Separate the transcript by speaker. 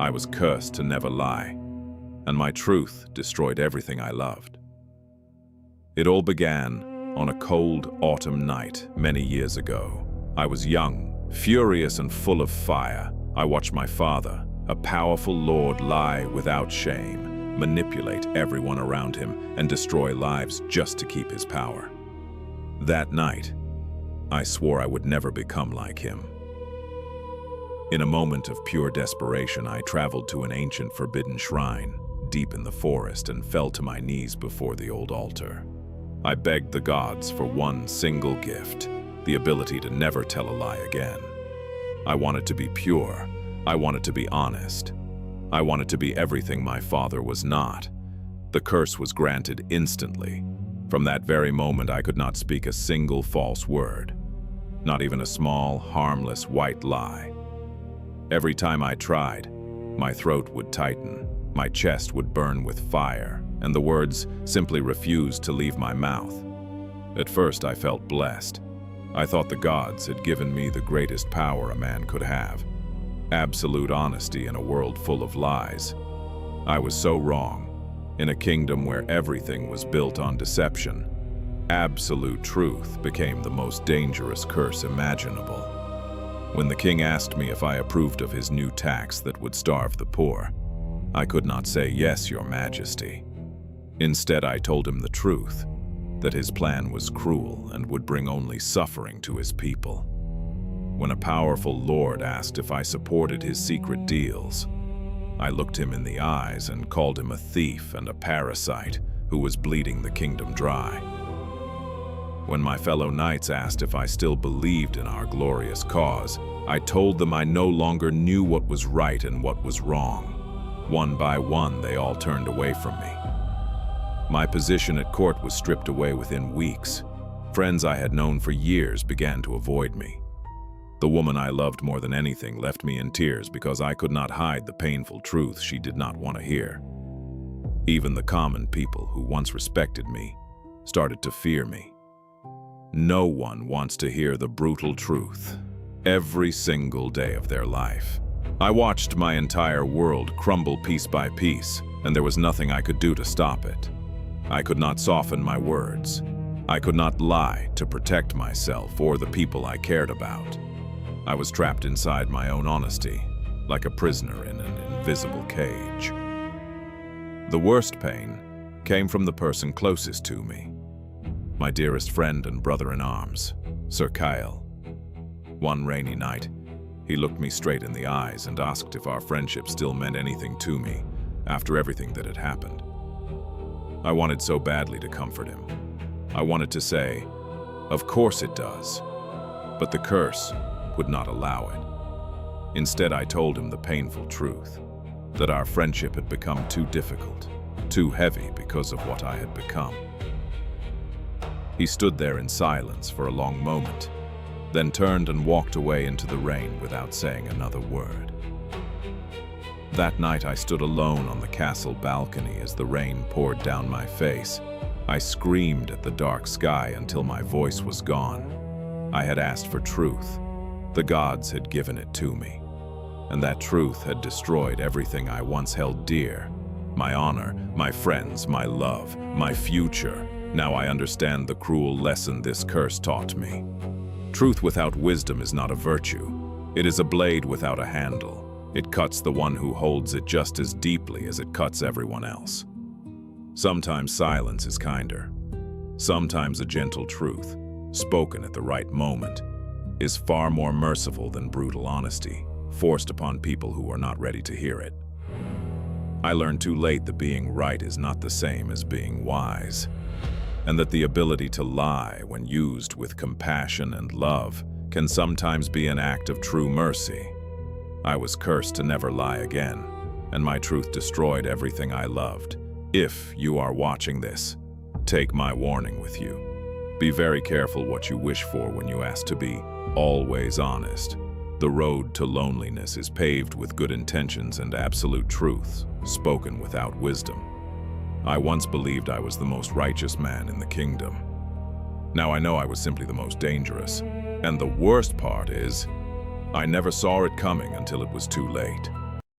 Speaker 1: I was cursed to never lie, and my truth destroyed everything I loved. It all began on a cold autumn night many years ago. I was young, furious and full of fire. I watched my father, a powerful lord, lie without shame, manipulate everyone around him, and destroy lives just to keep his power. That night, I swore I would never become like him. In a moment of pure desperation, I traveled to an ancient forbidden shrine deep in the forest and fell to my knees before the old altar. I begged the gods for one single gift, the ability to never tell a lie again. I wanted to be pure. I wanted to be honest. I wanted to be everything my father was not. The curse was granted instantly. From that very moment, I could not speak a single false word, not even a small, harmless white lie. Every time I tried, my throat would tighten, my chest would burn with fire, and the words simply refused to leave my mouth. At first, I felt blessed. I thought the gods had given me the greatest power a man could have: absolute honesty in a world full of lies. I was so wrong. In a kingdom where everything was built on deception, absolute truth became the most dangerous curse imaginable. When the king asked me if I approved of his new tax that would starve the poor, I could not say, "Yes, your majesty." Instead, I told him the truth, that his plan was cruel and would bring only suffering to his people. When a powerful lord asked if I supported his secret deals, I looked him in the eyes and called him a thief and a parasite who was bleeding the kingdom dry. When my fellow knights asked if I still believed in our glorious cause, I told them I no longer knew what was right and what was wrong. One by one, they all turned away from me. My position at court was stripped away within weeks. Friends I had known for years began to avoid me. The woman I loved more than anything left me in tears because I could not hide the painful truth she did not want to hear. Even the common people who once respected me started to fear me. No one wants to hear the brutal truth every single day of their life. I watched my entire world crumble piece by piece, and there was nothing I could do to stop it. I could not soften my words. I could not lie to protect myself or the people I cared about. I was trapped inside my own honesty, like a prisoner in an invisible cage. The worst pain came from the person closest to me, my dearest friend and brother-in-arms, Sir Kyle. One rainy night, he looked me straight in the eyes and asked if our friendship still meant anything to me after everything that had happened. I wanted so badly to comfort him. I wanted to say, "Of course it does," but the curse would not allow it. Instead, I told him the painful truth, that our friendship had become too difficult, too heavy because of what I had become. He stood there in silence for a long moment, then turned and walked away into the rain without saying another word. That night I stood alone on the castle balcony as the rain poured down my face. I screamed at the dark sky until my voice was gone. I had asked for truth. The gods had given it to me, and that truth had destroyed everything I once held dear. My honor, my friends, my love, my future. Now I understand the cruel lesson this curse taught me. Truth without wisdom is not a virtue. It is a blade without a handle. It cuts the one who holds it just as deeply as it cuts everyone else. Sometimes silence is kinder. Sometimes a gentle truth, spoken at the right moment, is far more merciful than brutal honesty, forced upon people who are not ready to hear it. I learned too late that being right is not the same as being wise, and that the ability to lie, when used with compassion and love, can sometimes be an act of true mercy. I was cursed to never lie again, and my truth destroyed everything I loved. If you are watching this, take my warning with you. Be very careful what you wish for when you ask to be always honest. The road to loneliness is paved with good intentions and absolute truths, spoken without wisdom. I once believed I was the most righteous man in the kingdom. Now I know I was simply the most dangerous. And the worst part is, I never saw it coming until it was too late.